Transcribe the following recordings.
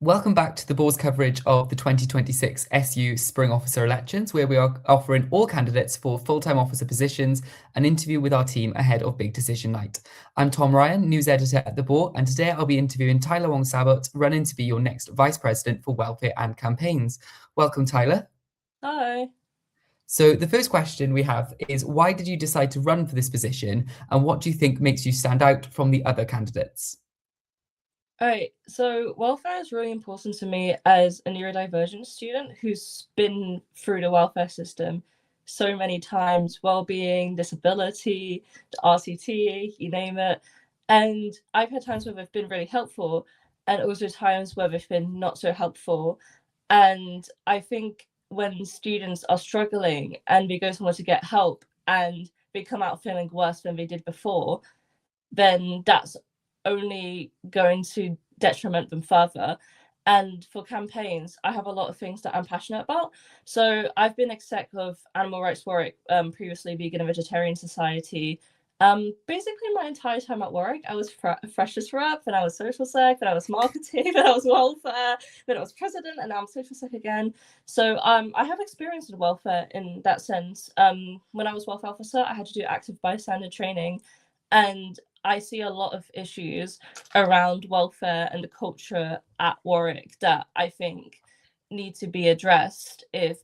Welcome back to the Boar's coverage of the 2026 SU Spring Officer Elections, where we are offering all candidates for full-time officer positions an interview with our team ahead of Big Decision Night. I'm Tom Ryan, news editor at the Boar, and today I'll be interviewing Tyler Wang Sabot, running to be your next Vice President for Welfare and Campaigns. Welcome, Tyler. Hi. So the first question we have is, why did you decide to run for this position, and what do you think makes you stand out from the other candidates? All right, so welfare is really important to me as a neurodivergent student who's been through the welfare system so many times, well-being, disability, the RCT, you name it. And I've had times where they've been really helpful and also times where they've been not so helpful. And I think when students are struggling and they go somewhere to get help and they come out feeling worse than they did before, then that's only going to detriment them further. And for campaigns, I have a lot of things that I'm passionate about. So I've been exec of Animal Rights Warwick, previously Vegan and Vegetarian Society. Basically my entire time at Warwick, I was freshers rep, and I was social sec, and I was marketing, and I was welfare, then I was president, and now I'm social sec again. So I have experience in welfare in that sense. When I was welfare officer, I had to do active bystander training, and I see a lot of issues around welfare and the culture at Warwick that I think need to be addressed if,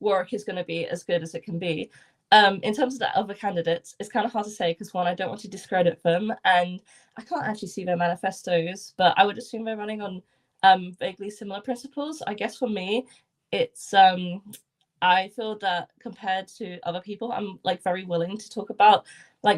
Warwick is going to be as good as it can be. In terms of the other candidates, it's kind of hard to say because, one, I don't want to discredit them, and I can't actually see their manifestos, but I would assume they're running on vaguely similar principles. I guess for me, it's I feel that compared to other people, I'm very willing to talk about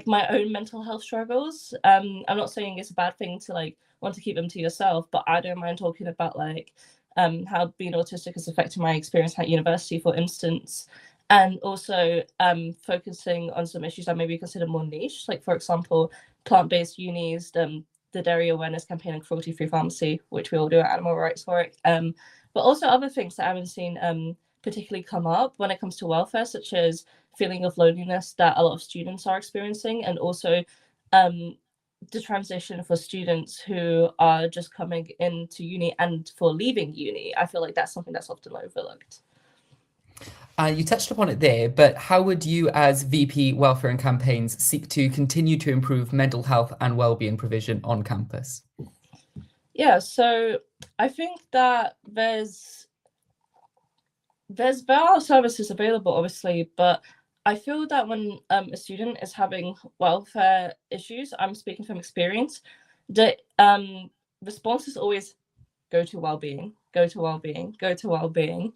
my own mental health struggles. I'm not saying it's a bad thing to want to keep them to yourself, but I don't mind talking about how being autistic has affected my experience at university, for instance, and also focusing on some issues that maybe consider more niche, like for example, plant-based unis, the dairy awareness campaign and cruelty-free pharmacy, which we all do at Animal Rights Warwick, but also other things that I haven't seen particularly come up when it comes to welfare, such as feeling of loneliness that a lot of students are experiencing, and also the transition for students who are just coming into uni and for leaving uni. I feel like that's something that's often overlooked. You touched upon it there, but how would you, as VP Welfare and Campaigns, seek to continue to improve mental health and wellbeing provision on campus? Yeah, so I think that there are services available, obviously, but I feel that when a student is having welfare issues, I'm speaking from experience, the response is always go to well-being, go to well-being, go to well-being.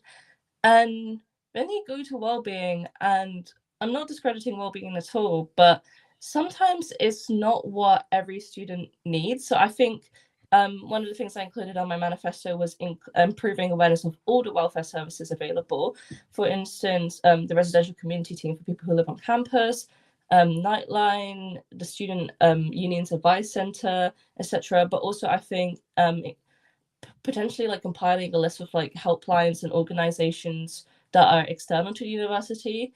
And then you go to well-being, and I'm not discrediting well-being at all, but sometimes it's not what every student needs. So I think one of the things I included on my manifesto was improving awareness of all the welfare services available. For instance, the residential community team for people who live on campus, Nightline, the student unions advice center, etc. But also I think potentially compiling a list of helplines and organizations that are external to the university,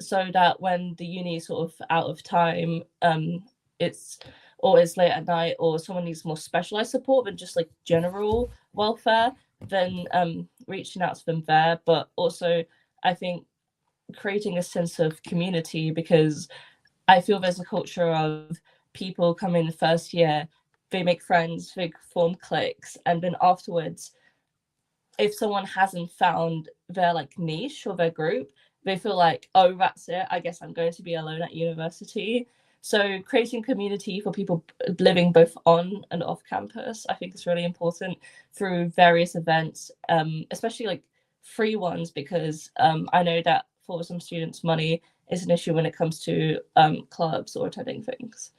so that when the uni is sort of out of time, it's late at night, or someone needs more specialized support than just general welfare, then reaching out to them there. But also I think creating a sense of community, because I feel there's a culture of people come in the first year, they make friends, they form cliques, and then afterwards, if someone hasn't found their niche or their group, they feel like, oh, that's it, I guess I'm going to be alone at university. So creating community for people living both on and off campus, I think is really important through various events, especially free ones, because I know that for some students, money is an issue when it comes to clubs or attending things.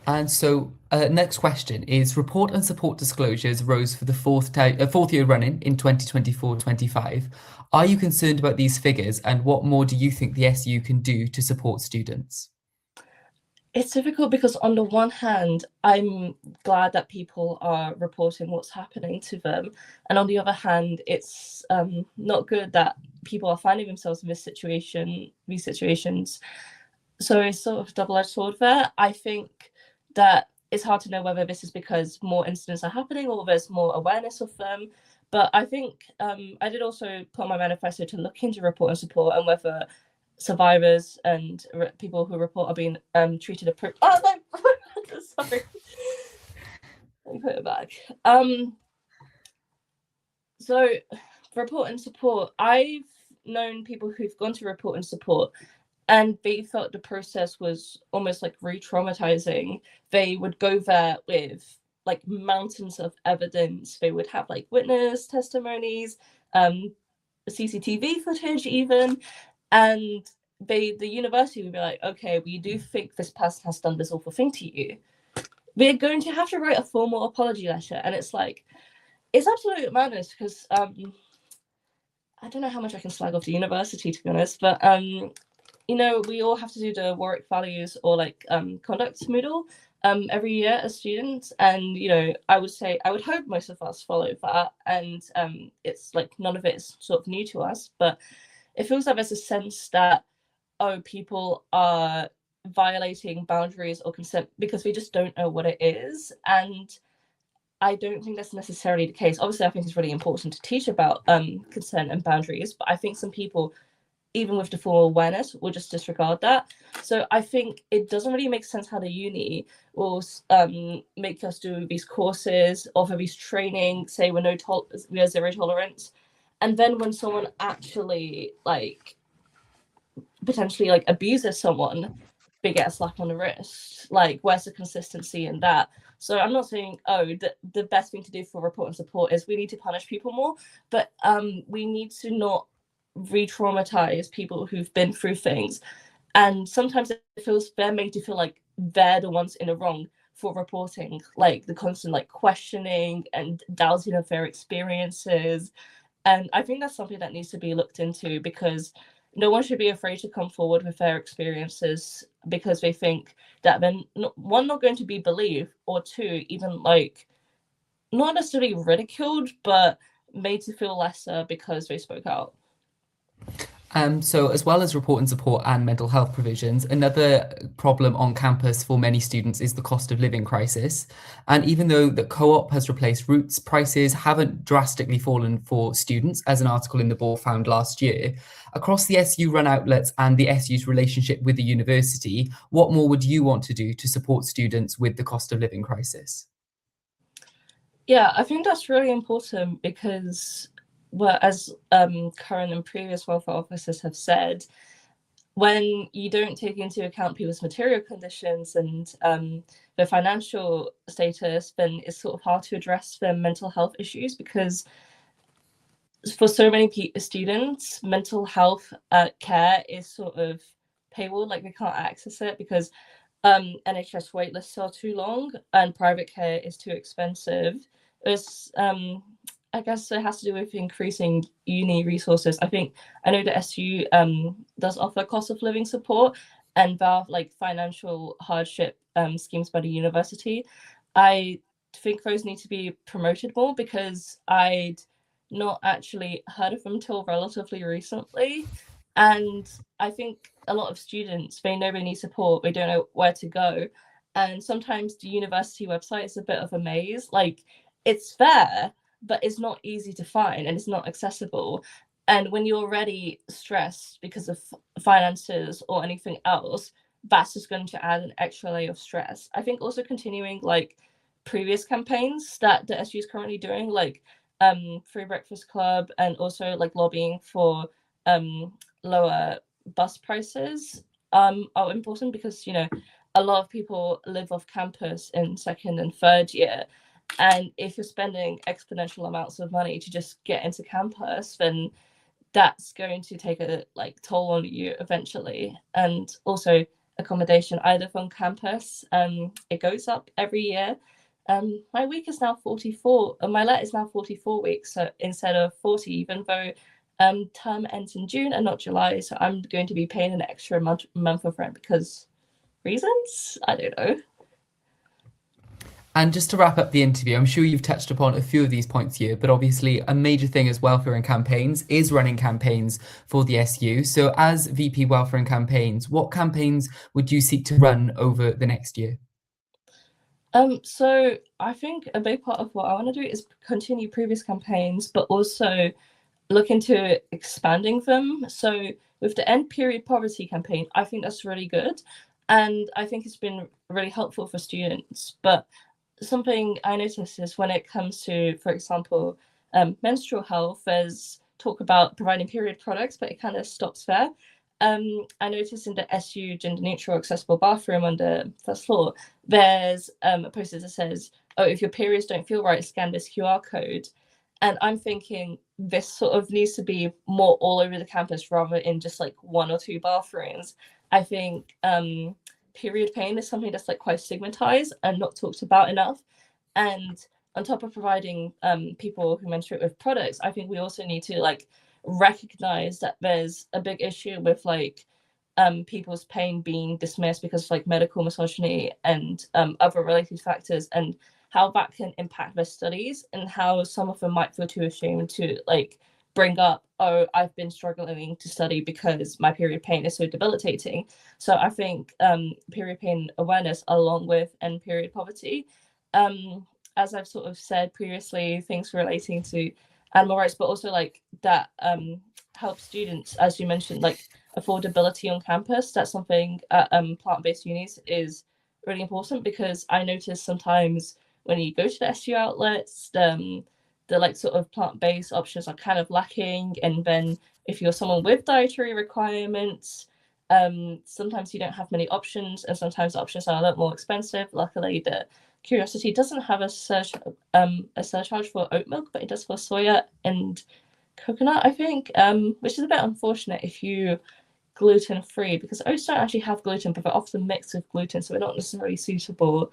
And so, next question is: report and support disclosures rose for the fourth year running in 2024-25. Are you concerned about these figures, and what more do you think the SU can do to support students? It's difficult because on the one hand, I'm glad that people are reporting what's happening to them, and on the other hand, it's not good that people are finding themselves in these situations. So it's sort of double-edged sword there. I think that it's hard to know whether this is because more incidents are happening or there's more awareness of them. But I think I did also put on my manifesto to look into report and support and whether survivors and people who report are being treated appropriately. Oh no, sorry. Let me put it back. So report and support, I've known people who've gone to report and support and they felt the process was almost like re-traumatizing. They would go there with like mountains of evidence. They would have like witness testimonies, CCTV footage even, and the university would be like, okay, we do think this person has done this awful thing to you. We're going to have to write a formal apology letter. And it's like, it's absolute madness because I don't know how much I can slag off the university, to be honest, but you know, we all have to do the Warwick values or like conduct Moodle every year as students, and you know, I would hope most of us follow that, and it's like none of it is sort of new to us, but it feels like there's a sense that people are violating boundaries or consent because we just don't know what it is, and I don't think that's necessarily the case. Obviously, I think it's really important to teach about consent and boundaries, but I think some people, even with the full awareness, will just disregard that. So I think it doesn't really make sense how the uni will make us do these courses, offer these training, say we are zero tolerance, and then when someone actually like potentially like abuses someone, they get a slap on the wrist. Like, where's the consistency in that? So I'm not saying, the best thing to do for report and support is we need to punish people more, but we need to not re-traumatize people who've been through things. And sometimes it feels they're made to feel like they're the ones in the wrong for reporting, like the constant like questioning and doubting of their experiences. And I think that's something that needs to be looked into, because no one should be afraid to come forward with their experiences because they think that they're not going to be believed, or two, even like not necessarily ridiculed, but made to feel lesser because they spoke out. So as well as report and support and mental health provisions, another problem on campus for many students is the cost of living crisis. And even though the co-op has replaced routes, prices haven't drastically fallen for students, as an article in the Boar found last year. Across the SU run outlets and the SU's relationship with the university, what more would you want to do to support students with the cost of living crisis? Yeah, I think that's really important because, well, as current and previous welfare officers have said, when you don't take into account people's material conditions and their financial status, then it's sort of hard to address their mental health issues, because for so many students, mental health care is sort of paywall, like they can't access it because NHS waitlists are too long and private care is too expensive. It's I guess it has to do with increasing uni resources. I know the SU does offer cost of living support, and there are like financial hardship schemes by the university. I think those need to be promoted more because I'd not actually heard of them till relatively recently. And I think a lot of students, they know they need support, they don't know where to go. And sometimes the university website is a bit of a maze. Like, it's there, but it's not easy to find and it's not accessible. And when you're already stressed because of finances or anything else, that's just going to add an extra layer of stress. I think also continuing like previous campaigns that the SU is currently doing, like Free Breakfast Club, and also like lobbying for lower bus prices are important, because you know a lot of people live off campus in second and third year, and if you're spending exponential amounts of money to just get into campus, then that's going to take a like toll on you eventually. And also accommodation either from campus, it goes up every year. My week is now 44, my let is now 44 weeks, so instead of 40, even though term ends in June and not July, so I'm going to be paying an extra month of rent because reasons? I don't know. And just to wrap up the interview, I'm sure you've touched upon a few of these points here, but obviously a major thing as welfare and campaigns is running campaigns for the SU. So as VP Welfare and Campaigns, what campaigns would you seek to run over the next year? So I think a big part of what I want to do is continue previous campaigns, but also look into expanding them. So with the end period poverty campaign, I think that's really good. And I think it's been really helpful for students. But something I noticed is when it comes to, for example, menstrual health, there's talk about providing period products, but it kind of stops there. I noticed in the SU gender neutral accessible bathroom on the first floor, there's a poster that says, "Oh, if your periods don't feel right, scan this QR code." And I'm thinking this sort of needs to be more all over the campus rather in just like one or two bathrooms. I think period pain is something that's like quite stigmatized and not talked about enough. And on top of providing people who menstruate with products, I think we also need to like recognize that there's a big issue with like people's pain being dismissed because of like medical misogyny and other related factors, and how that can impact their studies, and how some of them might feel too ashamed to like bring up, "Oh, I've been struggling to study because my period pain is so debilitating." So I think period pain awareness along with end period poverty, as I've sort of said previously, things relating to animal rights, but also like that help students, as you mentioned, like affordability on campus. That's something at plant-based unis is really important, because I notice sometimes when you go to the SU outlets, the like sort of plant-based options are kind of lacking. And then if you're someone with dietary requirements, sometimes you don't have many options, and sometimes the options are a lot more expensive. Luckily, the Curiosity doesn't have a surcharge for oat milk, but it does for soya and coconut, I think, which is a bit unfortunate if you gluten-free, because oats don't actually have gluten, but they're often mixed with gluten, so they're not necessarily suitable.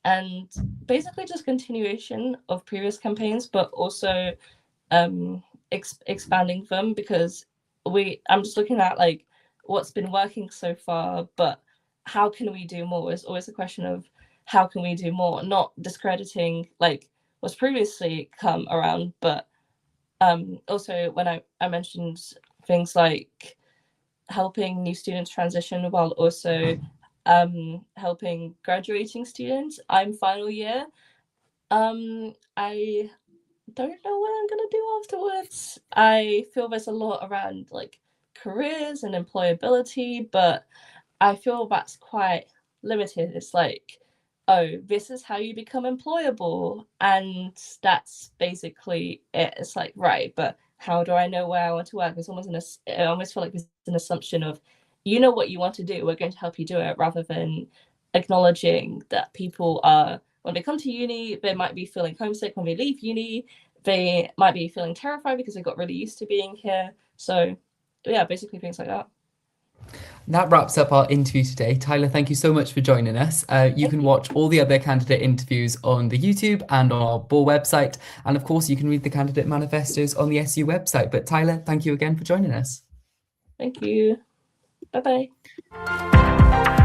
And basically just continuation of previous campaigns, but also expanding them, because I'm just looking at like what's been working so far, but how can we do more is always a question of how can we do more, not discrediting like what's previously come around, but also when I mentioned things like helping new students transition while also helping graduating students. I'm final year. I don't know what I'm gonna do afterwards. I feel there's a lot around like careers and employability, but I feel that's quite limited. It's like, oh, this is how you become employable, and that's basically it. It's like, right, but how do I know where I want to work? It's almost I almost feel like it's an assumption of, you know what you want to do, we're going to help you do it, rather than acknowledging that people are, when they come to uni, they might be feeling homesick. When they leave uni, they might be feeling terrified because they got really used to being here. So yeah, basically things like that. That wraps up our interview today. Tyler, thank you so much for joining us. You Thank can you. watch all the other candidate interviews on the YouTube and on our Boar website. And of course, you can read the candidate manifestos on the SU website. But Tyler, thank you again for joining us. Thank you. Bye bye.